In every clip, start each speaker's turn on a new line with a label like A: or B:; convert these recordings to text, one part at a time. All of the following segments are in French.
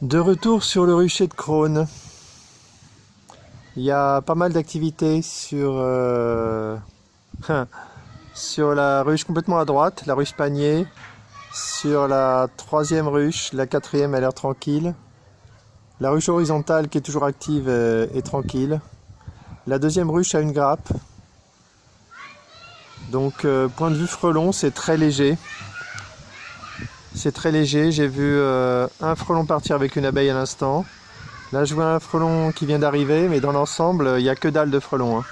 A: De retour sur le rucher de Crosne. Il y a pas mal d'activités sur la ruche complètement à droite, la ruche panier. Sur la troisième ruche, la quatrième a l'air tranquille. La ruche horizontale qui est toujours active est tranquille. La deuxième ruche a une grappe. Donc point de vue frelon, c'est très léger. C'est très léger, j'ai vu un frelon partir avec une abeille à l'instant. Là je vois un frelon qui vient d'arriver, mais dans l'ensemble, il n'y a que dalle de frelons. Hein.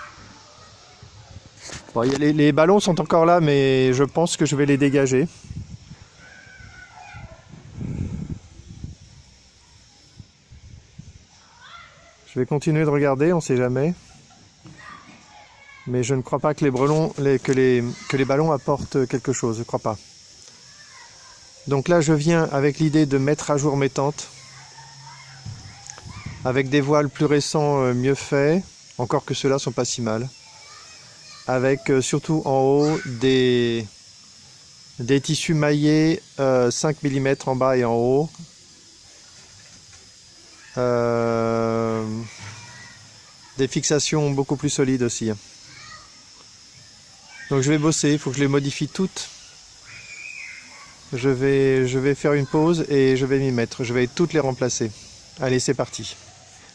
A: Bon, les ballons sont encore là, mais je pense que je vais les dégager. Je vais continuer de regarder, on ne sait jamais. Mais je ne crois pas que les ballons apportent quelque chose, je ne crois pas. Donc là je viens avec l'idée de mettre à jour mes tentes. Avec des voiles plus récents mieux faits, encore que ceux-là sont pas si mal. Avec surtout en haut des tissus maillés 5 mm en bas et en haut. Des fixations beaucoup plus solides aussi. Donc je vais bosser, il faut que je les modifie toutes. Je vais faire une pause et je vais m'y mettre. Je vais toutes les remplacer. Allez, c'est parti.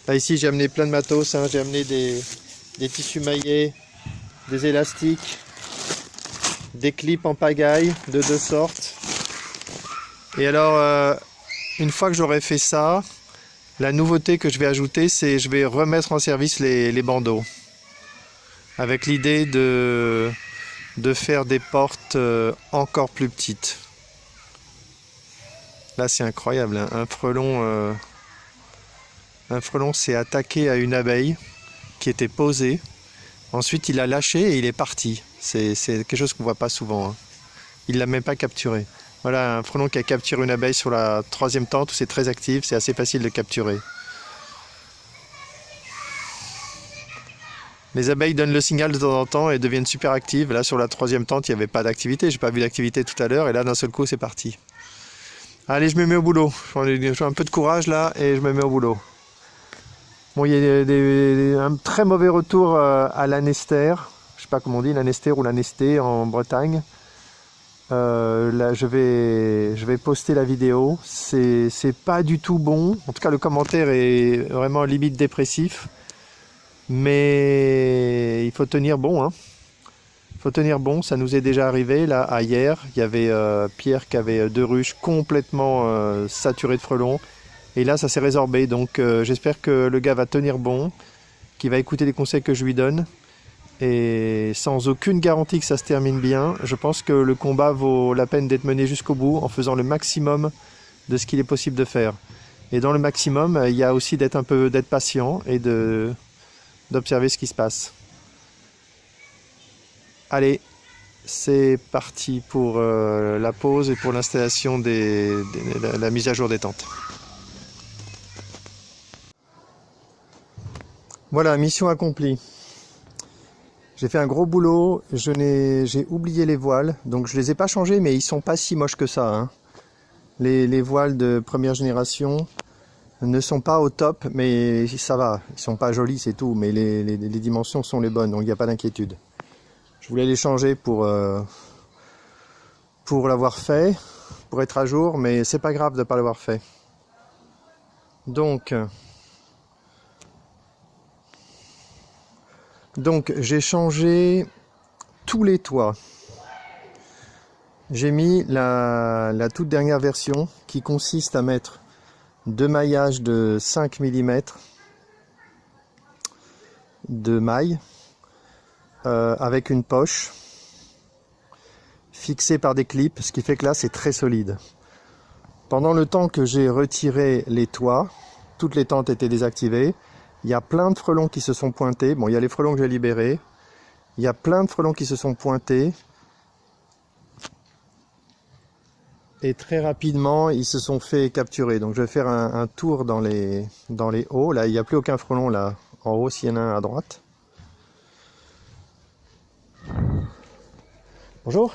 A: Là ici j'ai amené plein de matos, hein. J'ai amené des tissus maillés, des élastiques, des clips en pagaille de deux sortes. Et alors, une fois que j'aurai fait ça, la nouveauté que je vais ajouter, c'est je vais remettre en service les bandeaux. Avec l'idée de faire des portes encore plus petites. Là c'est incroyable, hein. Un frelon s'est attaqué à une abeille qui était posée. Ensuite, il a lâché et il est parti. C'est quelque chose qu'on ne voit pas souvent. Hein. Il ne l'a même pas capturé. Voilà un frelon qui a capturé une abeille sur la troisième tente où c'est très actif. C'est assez facile de capturer. Les abeilles donnent le signal de temps en temps et deviennent super actives. Là, sur la troisième tente, il n'y avait pas d'activité. Je n'ai pas vu d'activité tout à l'heure. Et là, d'un seul coup, c'est parti. Allez, je me mets au boulot. J'ai un peu de courage là et je me mets au boulot. Bon, il y a un très mauvais retour à l'anestère. Je sais pas comment on dit, l'anestère ou l'anesté en Bretagne. Là, je vais poster la vidéo. C'est pas du tout bon. En tout cas, le commentaire est vraiment limite dépressif. Mais il faut tenir bon. Hein. Il faut tenir bon. Ça nous est déjà arrivé. Là, hier, il y avait Pierre qui avait deux ruches complètement saturées de frelons. Et là, ça s'est résorbé, donc j'espère que le gars va tenir bon, qu'il va écouter les conseils que je lui donne. Et sans aucune garantie que ça se termine bien, je pense que le combat vaut la peine d'être mené jusqu'au bout en faisant le maximum de ce qu'il est possible de faire. Et dans le maximum, il y a aussi d'être patient et d'observer ce qui se passe. Allez, c'est parti pour la pause et pour l'installation la mise à jour des tentes. Voilà, mission accomplie. J'ai fait un gros boulot, j'ai oublié les voiles, donc je les ai pas changés, mais ils sont pas si moches que ça. Hein. Les voiles de première génération ne sont pas au top, mais ça va. Ils sont pas jolis, c'est tout, mais les dimensions sont les bonnes, donc il n'y a pas d'inquiétude. Je voulais les changer pour l'avoir fait, pour être à jour, mais c'est pas grave de ne pas l'avoir fait. Donc j'ai changé tous les toits. J'ai mis la toute dernière version qui consiste à mettre deux maillages de 5 mm de maille avec une poche fixée par des clips, ce qui fait que là c'est très solide. Pendant le temps que j'ai retiré les toits, toutes les tentes étaient désactivées. Il y a plein de frelons qui se sont pointés. Bon, il y a les frelons que j'ai libérés. Il y a plein de frelons qui se sont pointés. Et très rapidement, ils se sont fait capturer. Donc je vais faire un tour dans les hauts. Là, il n'y a plus aucun frelon là. En haut, s'il y en a un à droite. Bonjour.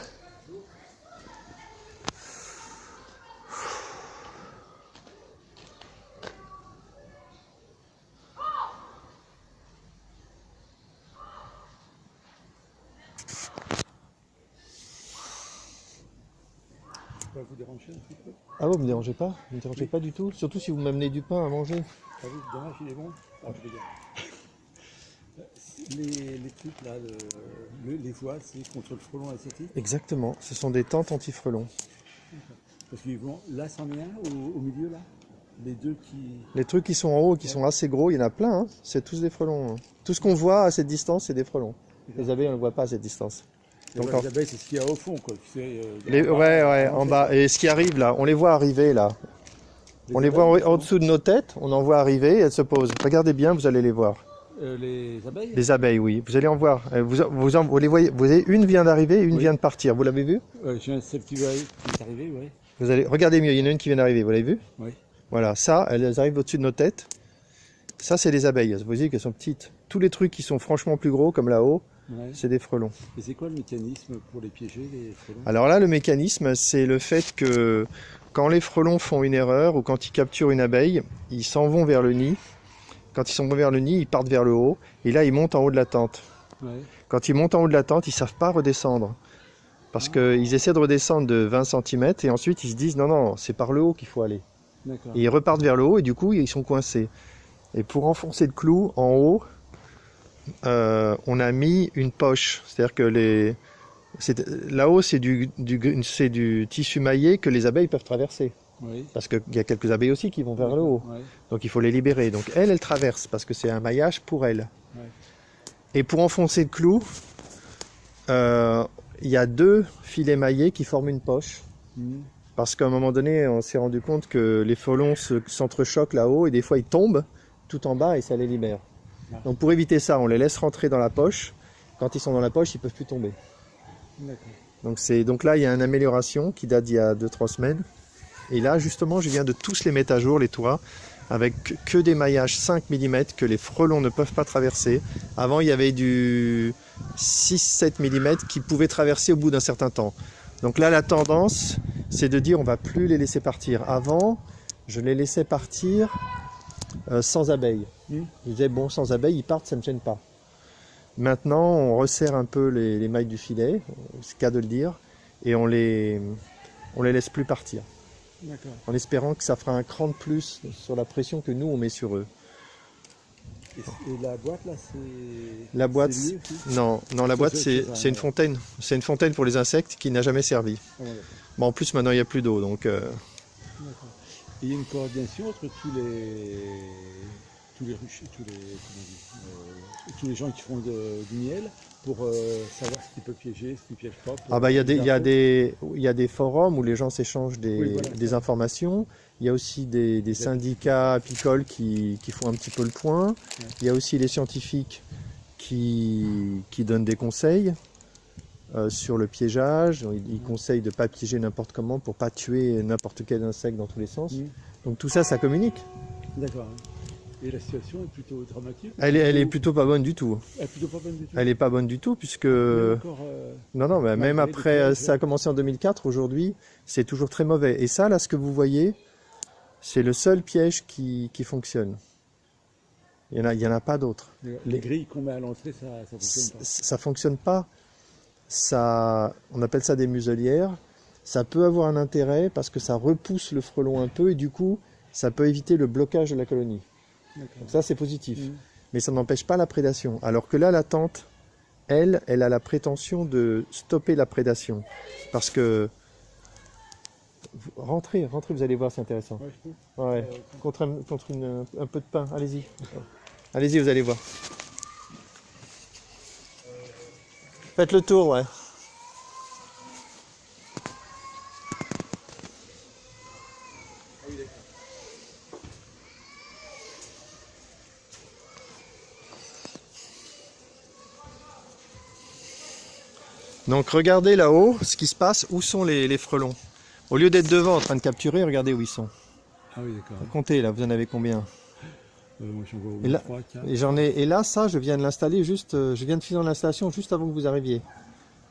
B: pas vous déranger un petit peu?
A: Ah vous me dérangez pas? Vous me dérangez pas du tout? Surtout si vous m'amenez du pain à manger.
B: Ah oui, dommage, il est bon. Ah, je regarde. Les trucs là, les voiles, c'est contre le frelon asiatique?
A: Exactement, ce sont des tentes anti-frelons.
B: Parce qu'ils vont. Là, c'en est un au milieu là? Les deux qui.
A: Les trucs qui sont en haut, qui sont assez gros, il y en a plein, hein. C'est tous des frelons. Hein. Tout ce qu'on voit à cette distance, c'est des frelons. Les abeilles, on ne le voit pas à cette distance.
B: Donc, les abeilles, c'est ce qu'il y a au fond, quoi. Tu sais,
A: ouais, en bas. Et ce qui arrive là, on les voit arriver là. On les voit en dessous de nos têtes, on en voit arriver et elles se posent. Regardez bien, vous allez les voir.
B: Les abeilles?
A: Les abeilles, oui. Vous allez en voir. Vous les voyez. Vous avez une vient d'arriver, une vient de partir. Vous l'avez vu?
B: J'ai un celle qui est arrivé, oui.
A: Vous allez regardez mieux. Il y en a une qui vient d'arriver. Vous l'avez vu?
B: Oui.
A: Voilà, ça, elles arrivent au-dessus de nos têtes. Ça, c'est des abeilles. Vous voyez qu'elles sont petites. Tous les trucs qui sont franchement plus gros, comme là-haut, c'est des frelons.
B: Et c'est quoi le mécanisme pour les piéger, les frelons?
A: Alors là, le mécanisme, c'est le fait que quand les frelons font une erreur ou quand ils capturent une abeille, ils s'en vont vers le nid. Quand ils s'en vont vers le nid, ils partent vers le haut. Et là, ils montent en haut de la tente.
B: Ouais.
A: Quand ils montent en haut de la tente, ils ne savent pas redescendre. Parce qu'ils essaient de redescendre de 20 cm et ensuite ils se disent non, c'est par le haut qu'il faut aller. Et ils repartent vers le haut et du coup ils sont coincés. Et pour enfoncer le clou en haut, on a mis une poche. C'est-à-dire que là-haut c'est du tissu maillé que les abeilles peuvent traverser. Oui. Parce qu'il y a quelques abeilles aussi qui vont vers le haut. Oui. Donc il faut les libérer. Donc elles traversent parce que c'est un maillage pour elles. Oui. Et pour enfoncer le clou, il y a 2 filets maillés qui forment une poche. Parce qu'à un moment donné, on s'est rendu compte que les frelons s'entrechoquent là-haut et des fois ils tombent tout en bas et ça les libère. Donc pour éviter ça, on les laisse rentrer dans la poche. Quand ils sont dans la poche, ils ne peuvent plus tomber. Donc là, il y a une amélioration qui date d'il y a 2-3 semaines. Et là, justement, je viens de tous les mettre à jour, les toits, avec que des maillages 5 mm que les frelons ne peuvent pas traverser. Avant, il y avait du 6-7 mm qui pouvaient traverser au bout d'un certain temps. Donc là, la tendance, c'est de dire on ne va plus les laisser partir. Avant, je les laissais partir sans abeilles. Je disais, bon, sans abeilles, ils partent, ça ne me gêne pas. Maintenant, on resserre un peu les mailles du filet, c'est le cas de le dire, et on les laisse plus partir. En espérant que ça fera un cran de plus sur la pression que nous, on met sur eux.
B: Et la boîte, là, c'est...
A: La boîte, non, la boîte, c'est une fontaine. C'est une fontaine pour les insectes qui n'a jamais servi. Ah, ouais, bon, en plus, maintenant, il n'y a plus d'eau, donc... Et
B: il y a une coordination entre tous les gens qui font du miel pour savoir ce qui peut piéger, ce qui ne piège pas.
A: Ah bah, il y a des forums où les gens s'échangent des informations. Il y a aussi des syndicats apicoles qui font un petit peu le point. Il y a aussi les scientifiques qui donnent des conseils sur le piégeage. Ils conseillent de ne pas piéger n'importe comment pour ne pas tuer n'importe quel insecte dans tous les sens. Donc tout ça, ça communique.
B: D'accord. Et la situation est plutôt dramatique?
A: Elle est plutôt pas bonne du tout.
B: Elle est plutôt pas bonne du tout?
A: Elle est pas bonne du tout puisque... Non, mais même après, ça a commencé en 2004, aujourd'hui, c'est toujours très mauvais. Et ça, là, ce que vous voyez, c'est le seul piège qui fonctionne. Il y en a pas d'autres.
B: Les grilles qu'on met à l'entrée, ça fonctionne pas?
A: Ça fonctionne pas. On appelle ça des muselières. Ça peut avoir un intérêt parce que ça repousse le frelon un peu et du coup, ça peut éviter le blocage de la colonie. Donc ça, c'est positif. Mais ça n'empêche pas la prédation. Alors que là, la tente, elle a la prétention de stopper la prédation. Parce que... Rentrez, vous allez voir, c'est intéressant. Ouais, contre un peu de pain, allez-y. Allez-y, vous allez voir. Faites le tour, ouais. Donc regardez là-haut ce qui se passe, où sont les frelons. Au lieu d'être devant en train de capturer, regardez où ils sont.
B: Ah oui, d'accord.
A: Comptez là, vous en avez combien?
B: Moi j'en vois au moins 3, 4.
A: Et là, ça, je viens de l'installer je viens de finir l'installation juste avant que vous arriviez.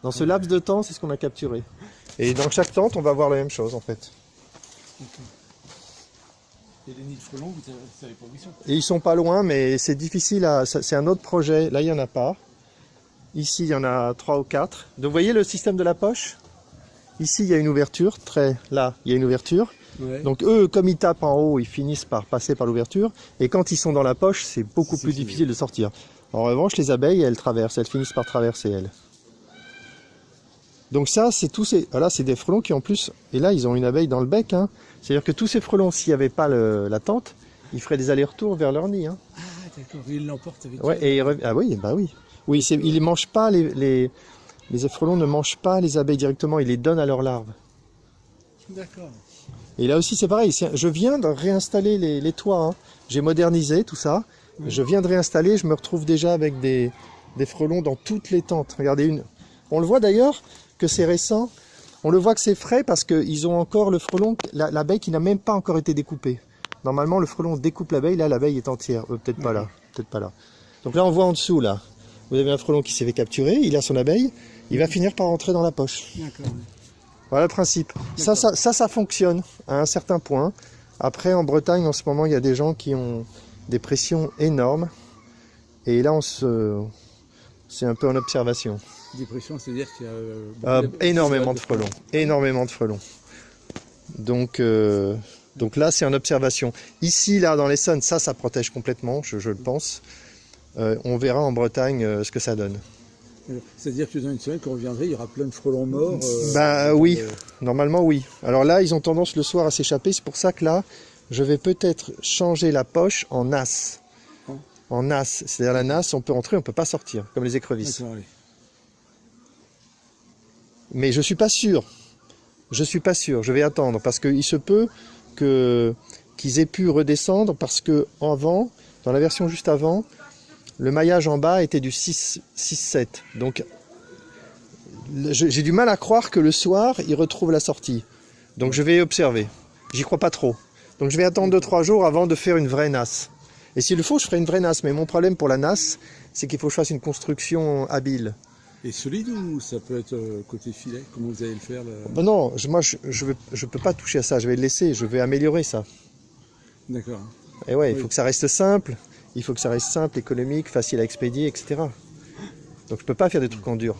A: Dans ce laps de temps, c'est ce qu'on a capturé. Et dans chaque tente, on va voir la même chose en fait.
B: Et les nids de frelons, vous savez pas où ils sont?
A: Et ils sont pas loin, mais c'est difficile c'est un autre projet. Là, il n'y en a pas. Ici, il y en a 3 ou 4. Donc, vous voyez le système de la poche? Ici, il y a une ouverture, là, il y a une ouverture.
B: Ouais.
A: Donc eux, comme ils tapent en haut, ils finissent par passer par l'ouverture. Et quand ils sont dans la poche, c'est beaucoup plus difficile de sortir. En revanche, les abeilles, elles traversent, elles finissent par traverser, elles. Donc ça, c'est tous ces... Voilà, c'est des frelons qui en plus... Et là, ils ont une abeille dans le bec. Hein. C'est-à-dire que tous ces frelons, s'il n'y avait pas la tente, ils feraient des allers-retours vers leur nid. Hein.
B: Ah, d'accord. Ils l'emportent avec
A: Ouais, et ah oui, bah oui. Oui, ils ne mangent pas, les frelons ne mangent pas les abeilles directement, ils les donnent à leurs larves.
B: D'accord.
A: Et là aussi, c'est pareil. Je viens de réinstaller les toits. Hein. J'ai modernisé tout ça. Je viens de réinstaller. Je me retrouve déjà avec des frelons dans toutes les tentes. Regardez une. On le voit d'ailleurs que c'est récent. On le voit que c'est frais parce qu'ils ont encore le frelon, l'abeille qui n'a même pas encore été découpée. Normalement, le frelon découpe l'abeille. Là, l'abeille est entière. Peut-être pas là. Peut-être pas là. Donc là, on voit en dessous, là. Vous avez un frelon qui s'est fait capturer. Il a son abeille. Il va finir par rentrer dans la poche.
B: D'accord.
A: Voilà le principe. Ça fonctionne à un certain point. Après, en Bretagne, en ce moment, il y a des gens qui ont des pressions énormes. Et là, c'est un peu en observation.
B: Des pressions, c'est-à-dire qu'il y a...
A: énormément de frelons. Énormément de frelons. Donc là, c'est en observation. Ici, là, dans l'Essonne, ça protège complètement, je le pense. On verra en Bretagne ce que ça donne.
B: C'est-à-dire que dans une semaine, quand on reviendrait, il y aura plein de frelons morts.
A: Oui, normalement oui. Alors là, ils ont tendance le soir à s'échapper. C'est pour ça que là, je vais peut-être changer la poche en nasse. En nasse, c'est-à-dire la nasse, on peut entrer, on ne peut pas sortir, comme les écrevisses. Mais je suis pas sûr. Je suis pas sûr. Je vais attendre parce qu'il se peut qu'ils aient pu redescendre parce que avant, dans la version juste avant, le maillage en bas était du 6-7. Donc, j'ai du mal à croire que le soir, ils retrouvent la sortie. Donc, je vais observer. J'y crois pas trop. Donc, je vais attendre 2-3 jours avant de faire une vraie nasse. Et s'il le faut, je ferai une vraie nasse. Mais mon problème pour la nasse, c'est qu'il faut que je fasse une construction habile.
B: Et solide ou ça peut être côté filet? Comment vous allez le faire
A: Ben non, moi, je peux pas toucher à ça. Je vais le laisser. Je vais améliorer ça.
B: D'accord.
A: Et ouais, il faut que ça reste simple. Il faut que ça reste simple, économique, facile à expédier, etc. Donc je peux pas faire des trucs en dur.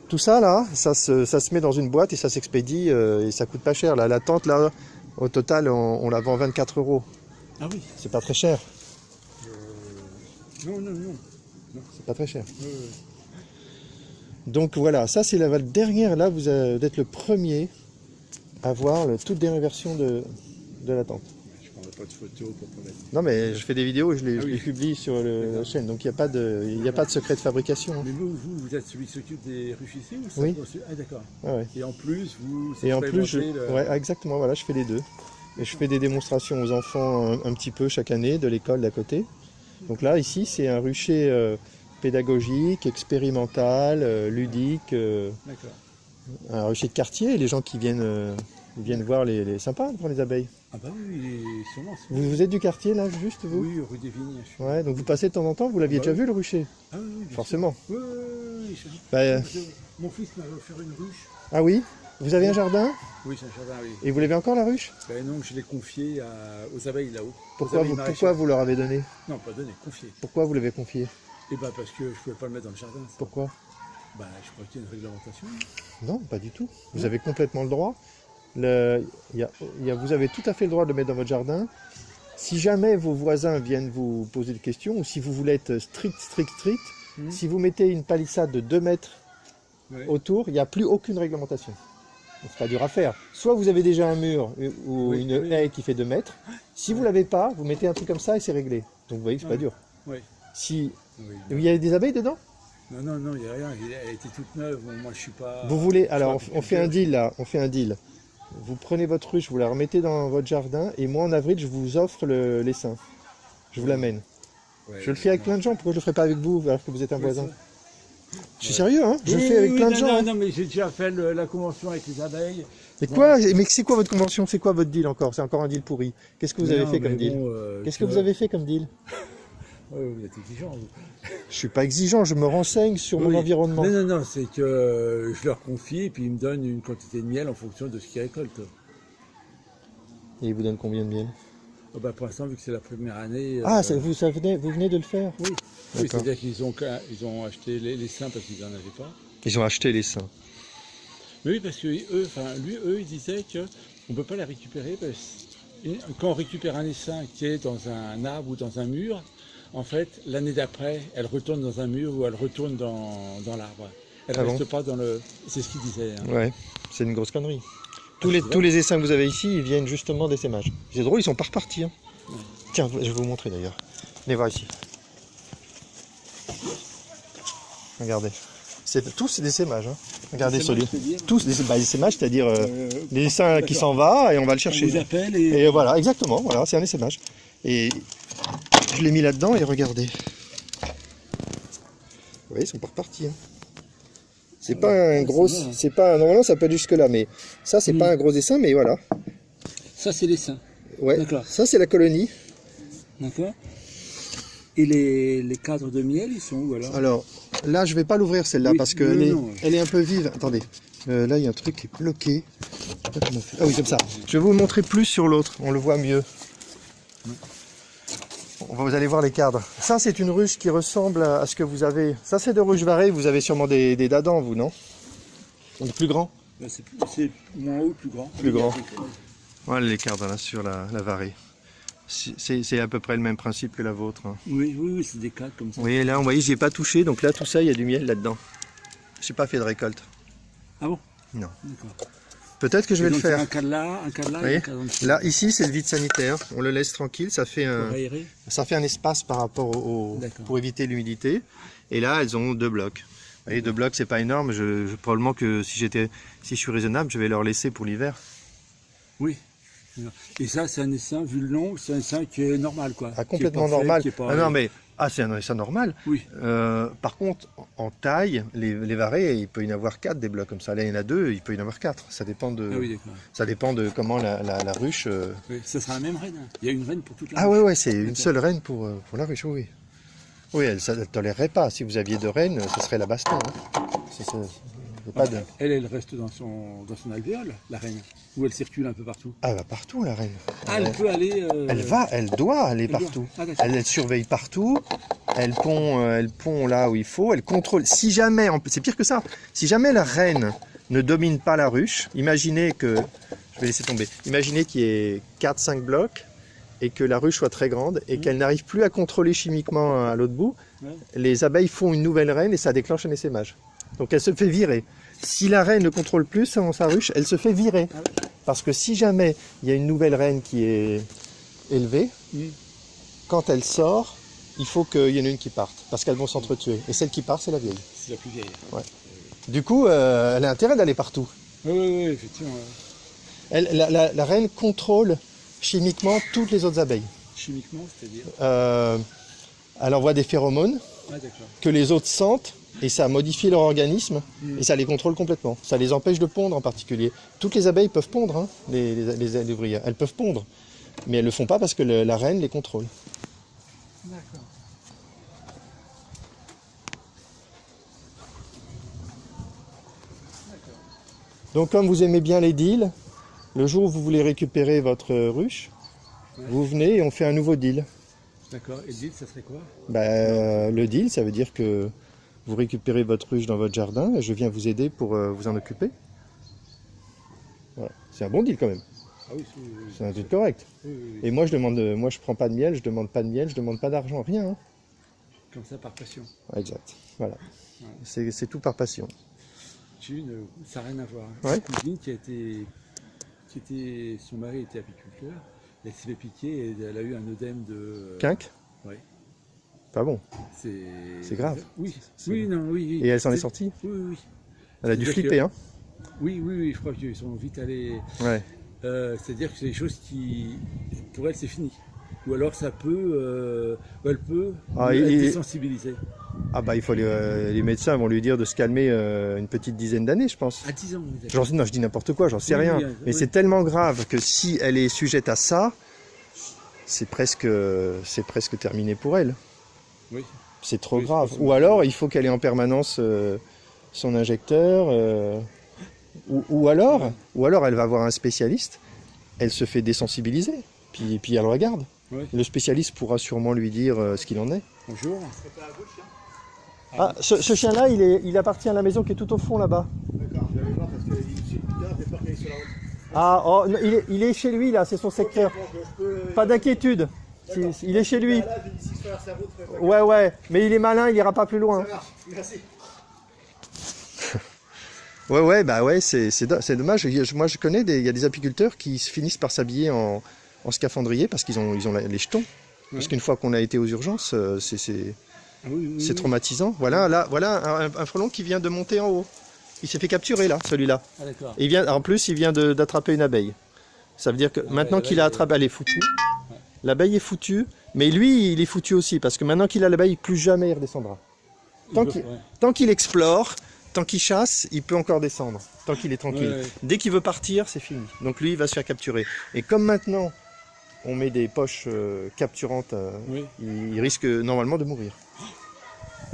A: Tout ça là, ça se met dans une boîte et ça s'expédie et ça coûte pas cher. Là, la tente là, au total, on la vend 24 €.
B: Ah oui.
A: C'est pas très cher.
B: Non.
A: C'est pas très cher. Donc voilà, ça c'est la dernière. Là, vous êtes le premier à voir la toute dernière version de la tente.
B: Pas de photos pour pas mettre.
A: Non mais je fais des vidéos et je les publie sur la chaîne, donc il n'y a pas de secret de fabrication. Hein.
B: Mais vous êtes celui qui s'occupe des ruches ici ou ça?
A: Oui.
B: Ah d'accord.
A: Ah ouais.
B: Et en plus,
A: ouais, exactement, voilà, je fais les deux. Et je fais des démonstrations aux enfants un petit peu chaque année de l'école d'à côté. Donc là, ici, c'est un rucher pédagogique, expérimental, ludique, un rucher de quartier. Et les gens qui viennent voir les sympas pour les abeilles.
B: Ah bah oui, sûrement.
A: Vous êtes du quartier là, juste vous?
B: Oui, rue des Vignes.
A: Ouais, donc vous passez de temps en temps, vous l'aviez déjà vu le rucher?
B: Ah oui,
A: forcément.
B: Oui. Mon fils m'a offert une ruche.
A: Ah oui? Vous avez un jardin?
B: Oui, c'est un jardin, oui.
A: Et vous l'avez encore la ruche?
B: Ben non, je l'ai confié aux abeilles là-haut.
A: Pourquoi vous leur avez donné?
B: Non, pas donné, confié.
A: Pourquoi vous l'avez confié?
B: Eh ben parce que je pouvais pas le mettre dans le jardin. Ça.
A: Pourquoi?
B: Ben je crois qu'il y a une réglementation.
A: Non, pas du tout. Vous avez complètement le droit. Vous avez tout à fait le droit de le mettre dans votre jardin. Si jamais vos voisins viennent vous poser des questions, ou si vous voulez être strict, si vous mettez une palissade de 2 mètres autour, il n'y a plus aucune réglementation. C'est pas dur à faire. Soit vous avez déjà un mur ou une haie qui fait 2 mètres. Si vous ne l'avez pas, vous mettez un truc comme ça et c'est réglé. Donc vous voyez que c'est pas dur. Si il y a des abeilles dedans?
B: Non, il n'y a rien. Elle était toute neuve. Bon, moi, je suis pas.
A: Vous voulez, alors on fait un deal là. On fait un deal. Vous prenez votre ruche, vous la remettez dans votre jardin, et moi en avril je vous offre l'essaim. Je vous l'amène. Je le fais avec plein de gens, pourquoi je le ferai pas avec vous alors que vous êtes un voisin? Je suis sérieux, hein? Je le fais avec plein de gens.
B: Non, mais j'ai déjà fait la convention avec les abeilles.
A: Mais quoi? Mais c'est quoi votre convention? C'est quoi votre deal encore? C'est encore un deal pourri. Qu'est-ce que vous avez fait comme deal? Qu'est-ce que vous avez fait comme deal?
B: Vous êtes exigeant, vous.
A: Je suis pas exigeant, je me renseigne sur mon environnement.
B: Non, c'est que je leur confie et puis ils me donnent une quantité de miel en fonction de ce qu'ils récoltent.
A: Et ils vous donnent combien de miel?
B: Pour l'instant, vu que c'est la première année...
A: vous venez de le faire?
B: Oui, c'est-à-dire qu'ils ont acheté les seins parce qu'ils n'en avaient pas.
A: Ils ont acheté les seins.
B: Mais oui, parce que eux, ils disaient qu'on ne peut pas la récupérer parce que quand on récupère un essaim qui est dans un arbre ou dans un mur, en fait, l'année d'après, elle retourne dans un mur ou elle retourne dans l'arbre. Elle ne reste pas dans le... C'est ce qu'ils disaient. Hein.
A: Ouais, c'est une grosse connerie. Tous les essaims que vous avez ici, ils viennent justement d'essaimage. C'est drôle, ils sont pas repartis. Hein. Ouais. Tiens, je vais vous montrer d'ailleurs. Venez voir ici. Regardez. Tous des essaimages. Hein. Regardez celui. Tous des essaimages, c'est-à-dire des essaims qui s'en va et on va le chercher.
B: On vous appelle
A: et voilà, exactement. Voilà, c'est un essaimage. Et je l'ai mis là-dedans et regardez. Vous voyez, ils sont pas repartis. Hein. C'est pas un gros, c'est pas normalement ça peut être jusque là, mais ça c'est pas un gros essaim, mais voilà.
B: Ça c'est l'essaim.
A: Ouais. D'accord. Ça c'est la colonie.
B: D'accord. Et les cadres de miel, ils sont où alors?
A: Alors là, je vais pas l'ouvrir celle-là parce que elle est un peu vive. Attendez, là il y a un truc qui est bloqué. Ah oui, comme ça. Je vais vous montrer plus sur l'autre, on le voit mieux. Vous allez voir les cadres. Ça, c'est une ruche qui ressemble à ce que vous avez. Ça, c'est de ruche varée. Vous avez sûrement des dadans, vous, non? Les plus grands?
B: C'est moins haut, plus grand.
A: Plus grand. Voilà les cadres là sur la varée. C'est à peu près le même principe que la vôtre. Hein.
B: Oui, c'est des cadres comme ça.
A: Oui, là, vous voyez, j'y ai pas touché. Donc là, tout ça, il y a du miel là-dedans. Je n'ai pas fait de récolte.
B: Ah bon?
A: Non.
B: D'accord.
A: Peut-être que je vais le faire.
B: Un cadre là, un cadre là.
A: Et un cadre là, ici, c'est le vide sanitaire. On le laisse tranquille. Ça fait un espace par rapport pour éviter l'humidité. Et là, elles ont 2 blocs. Vous voyez, 2 blocs, c'est pas énorme. Probablement que si je suis raisonnable, je vais leur laisser pour l'hiver.
B: Oui. Et ça, c'est un essaim, vu le long, c'est un essaim qui est normal, quoi.
A: Ah, complètement normal. Non, mais c'est un essaim normal.
B: Oui.
A: Par contre, en taille, les varées, il peut y en avoir 4 des blocs comme ça. Là, il y en a 2, il peut y en avoir 4. Ça dépend de.
B: Ah oui,
A: ça dépend de comment la ruche.
B: Oui, ça sera la même reine. Hein. Il y a une reine pour toute la ruche.
A: Ah ouais, c'est une seule reine pour la ruche, oui. Oui, elle ne tolérerait pas. Si vous aviez 2 reines, ce serait la baston. Hein.
B: Elle reste dans son alvéole, la reine. Ou elle circule un peu partout?
A: Elle va partout, la reine.
B: Ah, elle peut aller...
A: Elle doit aller partout. Elle surveille partout. Elle pond là où il faut. Elle contrôle. Si jamais, c'est pire que ça, si jamais la reine ne domine pas la ruche, imaginez que... Je vais laisser tomber. Imaginez qu'il y ait 4-5 blocs et que la ruche soit très grande et qu'elle n'arrive plus à contrôler chimiquement à l'autre bout. Les abeilles font une nouvelle reine et ça déclenche un essaimage. Donc elle se fait virer. Si la reine ne contrôle plus sa ruche, elle se fait virer. Parce que si jamais il y a une nouvelle reine qui est élevée, quand elle sort, il faut qu'il y en ait une qui parte. Parce qu'elles vont s'entretuer. Et celle qui part, c'est la vieille.
B: C'est la plus vieille.
A: Ouais. Du coup, elle a intérêt d'aller partout.
B: Oui, effectivement.
A: La reine contrôle chimiquement toutes les autres abeilles.
B: Chimiquement, c'est-à-dire
A: elle envoie des phéromones que les autres sentent. Et ça modifie leur organisme et ça les contrôle complètement. Ça les empêche de pondre en particulier. Toutes les abeilles peuvent pondre, hein, les ouvrières. Elles peuvent pondre, mais elles ne le font pas parce que la reine les contrôle.
B: D'accord.
A: Donc comme vous aimez bien les deals, le jour où vous voulez récupérer votre ruche, vous venez et on fait un nouveau deal.
B: D'accord. Et le deal, ça serait quoi?
A: Le deal, ça veut dire que vous récupérez votre ruche dans votre jardin et je viens vous aider pour vous en occuper. Voilà. C'est un bon deal quand même.
B: Ah oui,
A: c'est un deal correct.
B: Oui.
A: Et moi je prends pas de miel, je demande pas de miel, je demande pas d'argent, rien. Hein.
B: Comme ça par passion.
A: Exact. Voilà. C'est tout par passion.
B: J'ai ça n'a rien à voir.
A: Ouais.
B: Une cousine son mari était apiculteur, elle s'est fait piquer et elle a eu un œdème de...
A: Quinque?
B: Oui.
A: Pas bon.
B: C'est
A: grave.
B: Oui.
A: Et elle s'en est sortie?
B: Oui.
A: Elle a dû flipper, hein?
B: Oui, je crois qu'ils sont vite allés...
A: Ouais.
B: C'est-à-dire que c'est des choses qui... Pour elle, c'est fini. Ou alors ça peut... elle peut être désensibilisée.
A: Ah bah il faut les médecins vont lui dire de se calmer une petite dizaine d'années, je pense.
B: À 10 ans.
A: Non, je dis n'importe quoi, j'en sais rien. Mais c'est tellement grave que si elle est sujette à ça, c'est presque terminé pour elle.
B: Oui.
A: C'est trop grave. Ou alors il faut qu'elle ait en permanence son injecteur. Ou alors elle va voir un spécialiste, elle se fait désensibiliser, puis elle regarde.
B: Oui.
A: Le spécialiste pourra sûrement lui dire ce qu'il en est.
B: Bonjour.
A: Ah, ce chien-là, il appartient à la maison qui est tout au fond là-bas.
B: D'accord.
C: aller voir parce que l'agriculteur fait peur qu'elle est sur la route.
A: Ah, oh, non, il est chez lui là, c'est son secteur.
C: Bon, je peux-
A: Pas d'inquiétude. Il est chez lui.
C: Là, je dis, si je traverse la route, je ferai pas
A: Ouais, ouais, mais il est malin, il ira pas plus loin.
C: Ça marche, merci.
A: Ouais, bah ouais, c'est dommage. Moi, je connais, il y a des apiculteurs qui finissent par s'habiller en scaphandrier parce qu'ils ont les jetons. Parce qu'une fois qu'on a été aux urgences, c'est traumatisant. Voilà, là, voilà un frelon qui vient de monter en haut. Il s'est fait capturer là, celui-là.
B: Ah d'accord.
A: Et en plus, il vient d'attraper une abeille. Ça veut dire que maintenant qu'il a attrapé, elle est foutue.
B: Ouais.
A: L'abeille est foutue, mais lui, il est foutu aussi parce que maintenant qu'il a l'abeille, plus jamais il redescendra. Tant qu'il explore, tant qu'il chasse, il peut encore descendre. Tant qu'il est tranquille.
B: Ouais.
A: Dès qu'il veut partir, c'est fini. Donc lui, il va se faire capturer. Et comme maintenant, on met des poches capturantes, il risque normalement de mourir.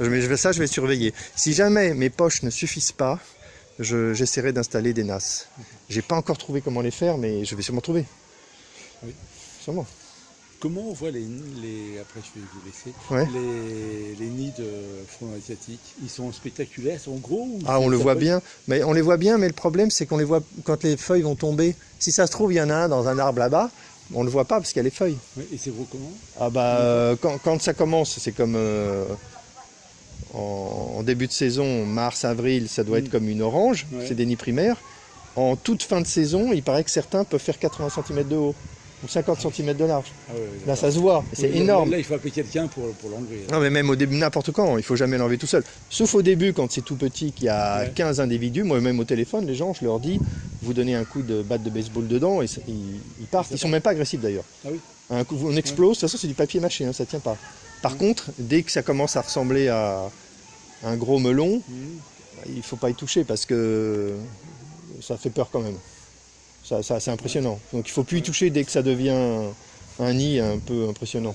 A: Je vais surveiller. Si jamais mes poches ne suffisent pas, j'essaierai d'installer des nasses. J'ai pas encore trouvé comment les faire, mais je vais sûrement trouver.
B: Oui.
A: Sûrement.
B: Comment on voit après je vais vous laisser,
A: Ouais.
B: les nids de frelons asiatiques? Ils sont spectaculaires, ils sont gros ou
A: Ah, on le voit bien. Mais on les voit bien, mais le problème, c'est qu'on les voit quand les feuilles vont tomber. Si ça se trouve, il y en a un dans un arbre là-bas, on le voit pas parce qu'il y a les feuilles.
B: Oui, et c'est gros comment?
A: Ah bah, quand ça commence, c'est comme en début de saison, mars, avril, ça doit être comme une orange, c'est des nids primaires. En toute fin de saison, il paraît que certains peuvent faire 80 cm de haut ou 50 cm de large.
B: Ah ouais,
A: là, ça se voit, c'est énorme.
B: Là, il faut appeler quelqu'un pour l'enlever.
A: Non, mais même au début, n'importe quand, il faut jamais l'enlever tout seul. Sauf au début, quand c'est tout petit, qu'il y a 15 individus. Moi, même au téléphone, les gens, je leur dis, vous donnez un coup de batte de baseball dedans et ils partent. Ils sont même pas agressifs d'ailleurs.
B: Ah oui.
A: Un coup, on explose, de toute façon, c'est du papier mâché, hein, ça tient pas. Par contre, dès que ça commence à ressembler à un gros melon, il faut pas y toucher parce que ça fait peur quand même. Ça, c'est impressionnant. Donc il faut plus y toucher dès que ça devient un nid un peu impressionnant.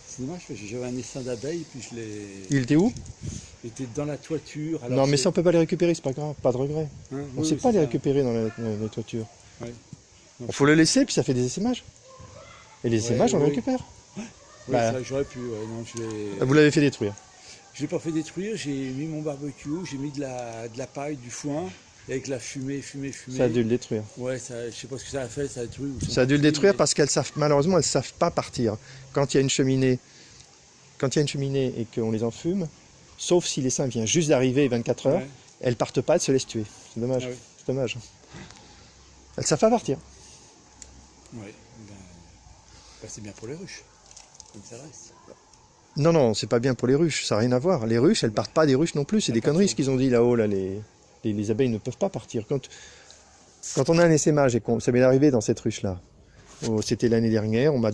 B: C'est dommage parce que j'avais un essaim d'abeilles puis je l'ai.
A: Il était où?
B: Il était dans la toiture. Alors
A: non mais ça on peut pas les récupérer, c'est pas grave, pas de regret.
B: Hein,
A: On ne sait pas les récupérer dans la toiture.
B: Ouais.
A: Il faut le laisser puis ça fait des essaimages. Et les essaimages on les récupère.
B: Oui,
A: Bah,
B: ça j'aurais pu. Non,
A: vous l'avez fait détruire.
B: Je l'ai pas fait détruire, j'ai mis mon barbecue, j'ai mis de la paille, du foin, et avec la fumée.
A: Ça a dû le détruire.
B: Ouais, ça, je sais pas ce que ça a fait, ça a détruit.
A: Ça a dû le détruire parce qu'elles savent, malheureusement, elles savent pas partir. Quand il y a une cheminée, et qu'on les enfume, sauf si l'essaim vient juste d'arriver 24 heures, elles partent pas, elles se laissent tuer. C'est dommage. C'est dommage. Elles savent pas partir.
B: Ouais, c'est bien pour les ruches, comme ça reste.
A: Non, c'est pas bien pour les ruches, ça n'a rien à voir. Les ruches, elles partent pas des ruches non plus, c'est des conneries ce qu'ils ont dit là-haut, là, les abeilles ne peuvent pas partir. Quand on a un essaimage, et ça m'est arrivé dans cette ruche-là, c'était l'année dernière, on m'a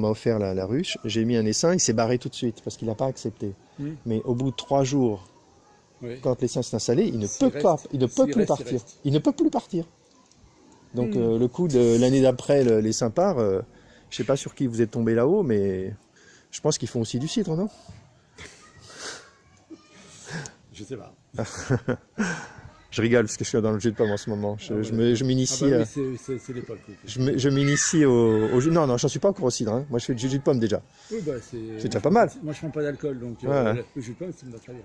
A: offert la ruche, j'ai mis un essaim, il s'est barré tout de suite, parce qu'il n'a pas accepté. Mais au bout de 3 jours, quand l'essaim s'est installé, il ne peut plus partir. Il ne peut plus partir. Donc le coup de l'année d'après, l'essaim part, je sais pas sur qui vous êtes tombé là-haut, mais... Je pense qu'ils font aussi du cidre, non?
B: Je sais pas.
A: Je rigole parce que je suis dans le jus de pomme en ce moment. Je m'initie.
B: Ah bah oui, c'est l'époque.
A: Je m'initie au jus. Non, j'en suis pas encore au cidre. Hein. Moi, je fais du jus de pomme déjà.
B: Oui, bah
A: c'est déjà pas mal.
B: Moi, je prends pas d'alcool, donc le jus de pomme, ça me va très bien.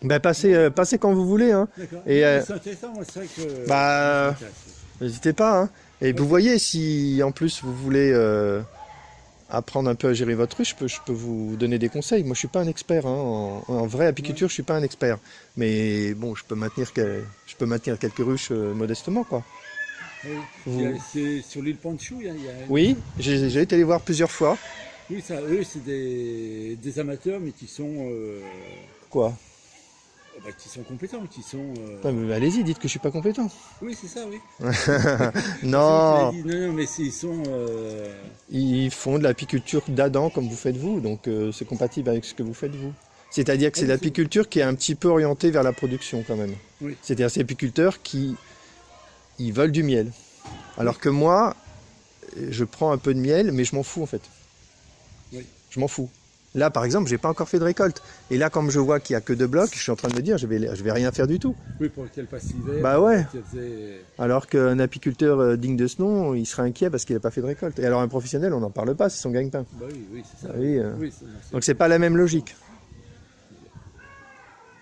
A: Ben, passez quand vous voulez. Hein.
B: D'accord.
A: Et
B: c'est intéressant, moi, c'est vrai que.
A: Bah, n'hésitez pas. Hein. Et vous voyez, si en plus vous voulez apprendre un peu à gérer votre ruche, je peux vous donner des conseils. Moi, je suis pas un expert. Hein. En vraie apiculture, je suis pas un expert. Mais bon, je peux maintenir quelques ruches modestement, quoi.
B: Oui. C'est sur l'île Panchou, il y a...
A: Oui, j'ai été les voir plusieurs fois.
B: Oui, ça, eux, c'est des amateurs, mais qui sont...
A: Quoi?
B: Qui sont compétents, qui sont...
A: Allez-y, dites que je suis pas compétent.
B: Oui, c'est ça, oui.
A: Non.
B: Non, mais ils sont...
A: Ils font de l'apiculture d'Adam comme vous faites vous, donc c'est compatible avec ce que vous faites vous. C'est-à-dire que c'est l'apiculture qui est un petit peu orientée vers la production quand même.
B: Oui.
A: C'est-à-dire ces apiculteurs qui ils veulent du miel. Alors que moi, je prends un peu de miel, mais je m'en fous en fait.
B: Oui.
A: Je m'en fous. Là, par exemple, j'ai pas encore fait de récolte. Et là, comme je vois qu'il y a que 2 blocs, je suis en train de me dire, je vais rien faire du tout.
B: Oui, pour qu'elle passe l'hiver.
A: Bah ouais.
B: Faisait...
A: Alors qu'un apiculteur digne de ce nom, il serait inquiet parce qu'il n'a pas fait de récolte. Et alors un professionnel, on n'en parle pas, c'est son gagne-pain.
B: Bah oui, c'est ça.
A: Oui, donc c'est pas la même logique.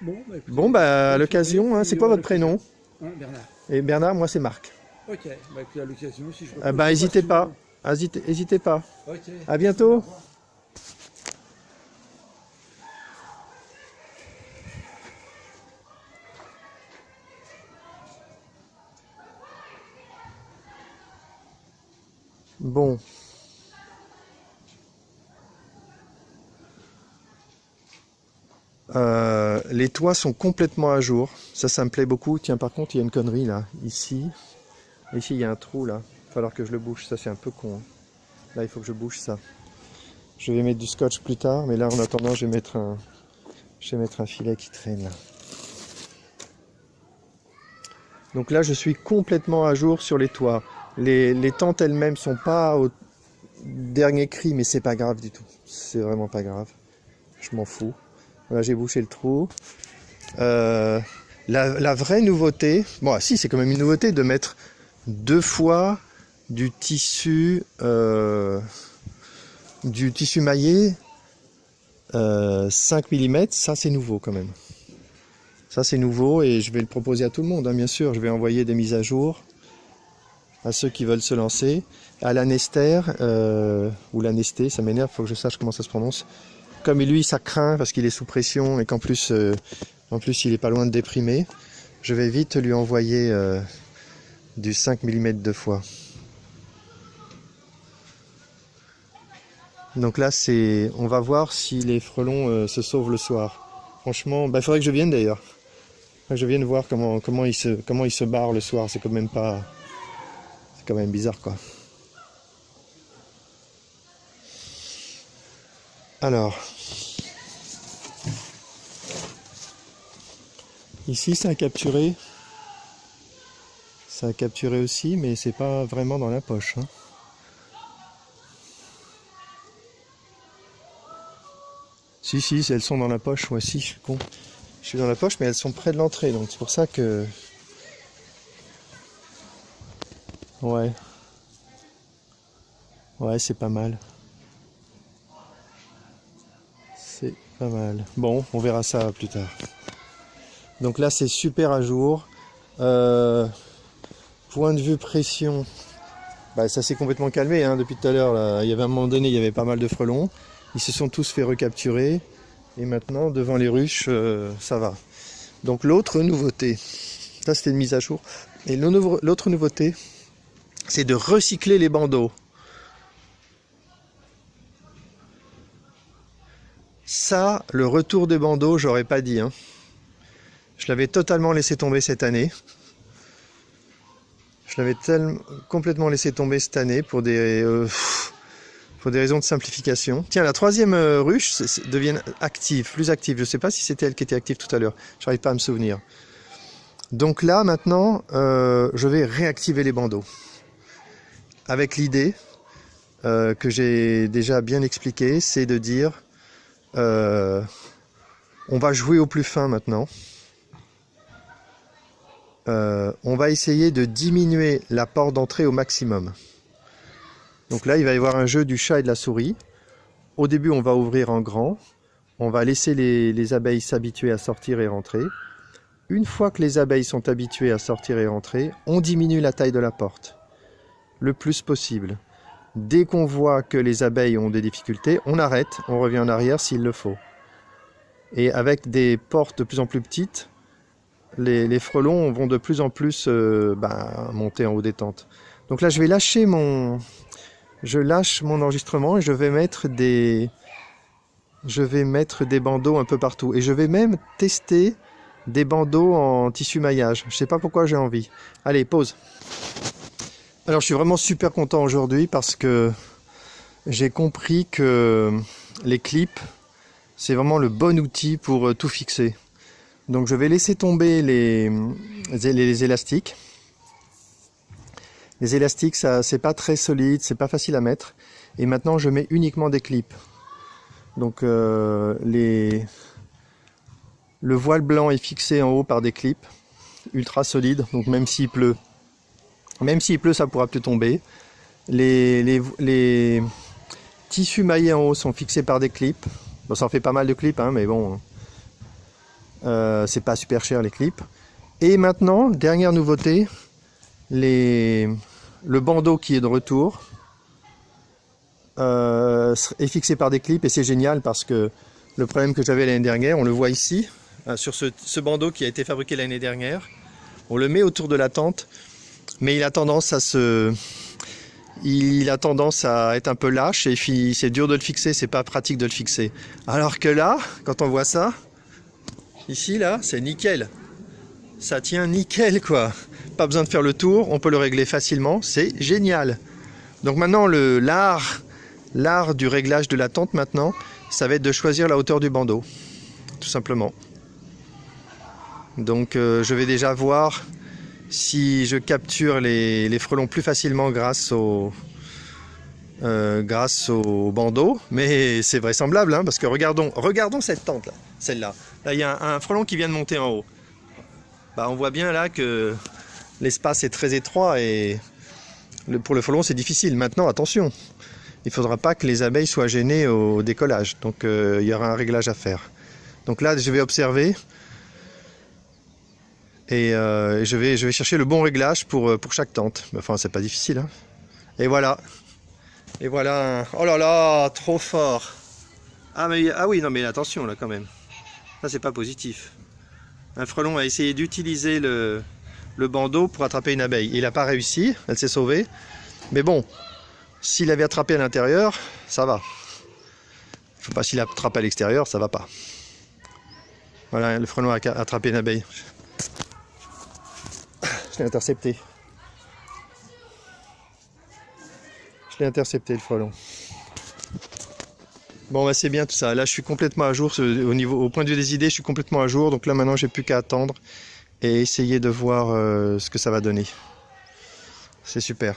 B: Bah, écoutez,
A: Bon, bah, à l'occasion, hein, c'est quoi votre prénom?
B: Hein, Bernard.
A: Et Bernard, moi c'est Marc.
B: Ok, bah, écoutez, à l'occasion, si je
A: Bah, n'hésitez pas. N'hésitez pas.
B: Ok.
A: À bientôt. Bon. Les toits sont complètement à jour. Ça me plaît beaucoup. Tiens, par contre, il y a une connerie là. Ici, il y a un trou là. Il va falloir que je le bouge. Ça, c'est un peu con. Là, il faut que je bouge ça. Je vais mettre du scotch plus tard, mais là, en attendant, je vais mettre un filet qui traîne là. Donc là, je suis complètement à jour sur les toits. Les tentes elles-mêmes sont pas au dernier cri, mais c'est pas grave du tout. C'est vraiment pas grave. Je m'en fous. Voilà, j'ai bouché le trou. La vraie nouveauté, bon, si, c'est quand même une nouveauté de mettre 2 fois du tissu maillé 5 mm. Ça, c'est nouveau quand même. Ça, c'est nouveau et je vais le proposer à tout le monde, hein, bien sûr. Je vais envoyer des mises à jour à ceux qui veulent se lancer. À la Nester, ou la Nesté, ça m'énerve, il faut que je sache comment ça se prononce. Comme lui, ça craint parce qu'il est sous pression et qu'en plus, il est pas loin de déprimer. Je vais vite lui envoyer du 5 mm 2 fois. Donc là, on va voir si les frelons se sauvent le soir. Franchement, il faudrait que je vienne d'ailleurs. Que je vienne voir comment ils se barrent le soir. C'est quand même bizarre quoi. Alors, ici ça a capturé. Ça a capturé aussi, mais c'est pas vraiment dans la poche. Hein. Si, elles sont dans la poche, moi aussi, je suis con. Je suis dans la poche, mais elles sont près de l'entrée, donc c'est pour ça que... Ouais, c'est pas mal. C'est pas mal. Bon, on verra ça plus tard. Donc là, c'est super à jour. Point de vue pression, ça s'est complètement calmé hein, depuis tout à l'heure. Il y avait un moment donné, il y avait pas mal de frelons. Ils se sont tous fait recapturer. Et maintenant, devant les ruches, ça va. Donc l'autre nouveauté, ça c'était une mise à jour. Et l'autre nouveauté, c'est de recycler les bandeaux. Ça, le retour des bandeaux, j'aurais pas dit. Hein. Je l'avais totalement laissé tomber cette année. Je l'avais complètement laissé tomber cette année pour des raisons de simplification. Tiens, la troisième ruche devient active, plus active. Je ne sais pas si c'était elle qui était active tout à l'heure. Je n'arrive pas à me souvenir. Donc là, maintenant, je vais réactiver les bandeaux. Avec l'idée que j'ai déjà bien expliquée, c'est de dire on va jouer au plus fin maintenant. On va essayer de diminuer la porte d'entrée au maximum. Donc là, il va y avoir un jeu du chat et de la souris. Au début, on va ouvrir en grand. On va laisser les abeilles s'habituer à sortir et rentrer. Une fois que les abeilles sont habituées à sortir et rentrer, on diminue la taille de la porte le plus possible. Dès qu'on voit que les abeilles ont des difficultés, on arrête, on revient en arrière s'il le faut. Et avec des portes de plus en plus petites, les frelons vont de plus en plus monter en haut des tentes. Donc là, je lâche mon enregistrement et je vais mettre des bandeaux un peu partout. Et je vais même tester des bandeaux en tissu maillage. Je sais pas pourquoi j'ai envie. Allez, pause. Alors, je suis vraiment super content aujourd'hui parce que j'ai compris que les clips, c'est vraiment le bon outil pour tout fixer. Donc, je vais laisser tomber les élastiques. Les élastiques, ça, c'est pas très solide, c'est pas facile à mettre. Et maintenant, je mets uniquement des clips. Donc, le voile blanc est fixé en haut par des clips ultra solides. Donc, même s'il pleut, ça pourra plus tomber. Les tissus maillés en haut sont fixés par des clips. Bon, ça en fait pas mal de clips, hein, mais bon. C'est pas super cher les clips. Et maintenant, dernière nouveauté, le bandeau qui est de retour est fixé par des clips et c'est génial parce que le problème que j'avais l'année dernière, on le voit ici, sur ce bandeau qui a été fabriqué l'année dernière. On le met autour de la tente, mais il a tendance à être un peu lâche et c'est dur de le fixer, c'est pas pratique de le fixer. Alors que là, quand on voit ça, ici là, c'est nickel. Ça tient nickel quoi. Pas besoin de faire le tour, on peut le régler facilement, c'est génial. Donc maintenant l'art du réglage de la tente maintenant, ça va être de choisir la hauteur du bandeau, tout simplement. Donc je vais déjà voir si je capture les frelons plus facilement grâce au bandeau, mais c'est vraisemblable hein, parce que regardons cette tente là, celle-là. Là il y a un frelon qui vient de monter en haut. Bah, on voit bien là que l'espace est très étroit et pour le frelon c'est difficile. Maintenant attention, il ne faudra pas que les abeilles soient gênées au décollage, donc il y aura un réglage à faire. Donc là je vais observer et je vais chercher le bon réglage pour chaque tente. Enfin c'est pas difficile hein. Et voilà oh là là, trop fort. Ah oui, non mais attention là quand même, ça c'est pas positif. Un frelon a essayé d'utiliser le bandeau pour attraper une abeille. Il n'a pas réussi, elle s'est sauvée. Mais bon, s'il avait attrapé à l'intérieur, ça va. Il ne faut pas s'il attrape à l'extérieur, ça va pas. Voilà, le frelon a attrapé une abeille. Je l'ai intercepté. Je l'ai intercepté le frelon. Bon bah c'est bien tout ça, là je suis complètement à jour, au point de vue des idées je suis complètement à jour, donc là maintenant j'ai plus qu'à attendre et essayer de voir ce que ça va donner. C'est super.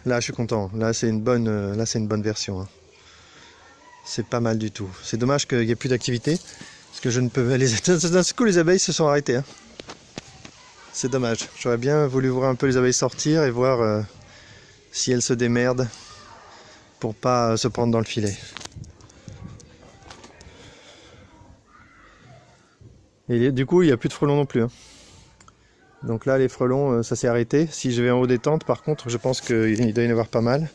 A: Là je suis content, là c'est une bonne version. Hein. C'est pas mal du tout. C'est dommage qu'il n'y ait plus d'activité, parce que je ne peux... D'un coup les abeilles se sont arrêtées. Hein. C'est dommage, j'aurais bien voulu voir un peu les abeilles sortir et voir... si elle se démerde pour pas se prendre dans le filet. Et du coup, il n'y a plus de frelons non plus. Hein. Donc là, les frelons, ça s'est arrêté. Si je vais en haut des tentes, par contre, je pense qu'il doit y en avoir pas mal.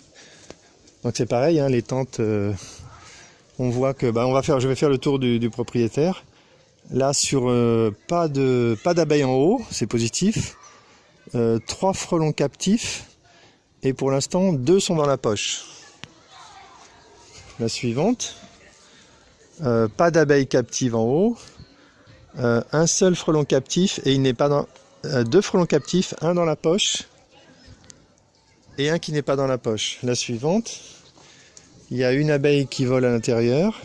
A: Donc c'est pareil, hein, les tentes, on voit que je vais faire le tour du propriétaire. Là, sur pas d'abeilles en haut, c'est positif. 3 frelons captifs. Et pour l'instant, 2 sont dans la poche. La suivante. Pas d'abeilles captives en haut. Un seul frelon captif et il n'est pas dans... 2 frelons captifs, un dans la poche et un qui n'est pas dans la poche. La suivante. Il y a une abeille qui vole à l'intérieur.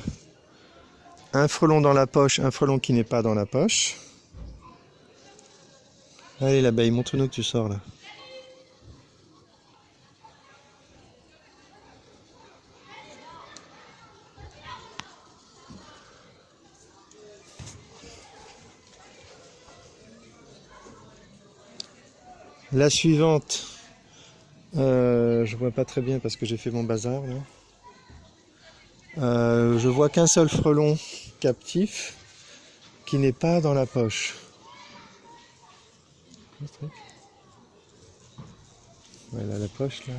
A: Un frelon dans la poche, un frelon qui n'est pas dans la poche. Allez l'abeille, montre-nous que tu sors là. La suivante, je vois pas très bien parce que j'ai fait mon bazar là. Je vois qu'un seul frelon captif qui n'est pas dans la poche. Voilà la poche là.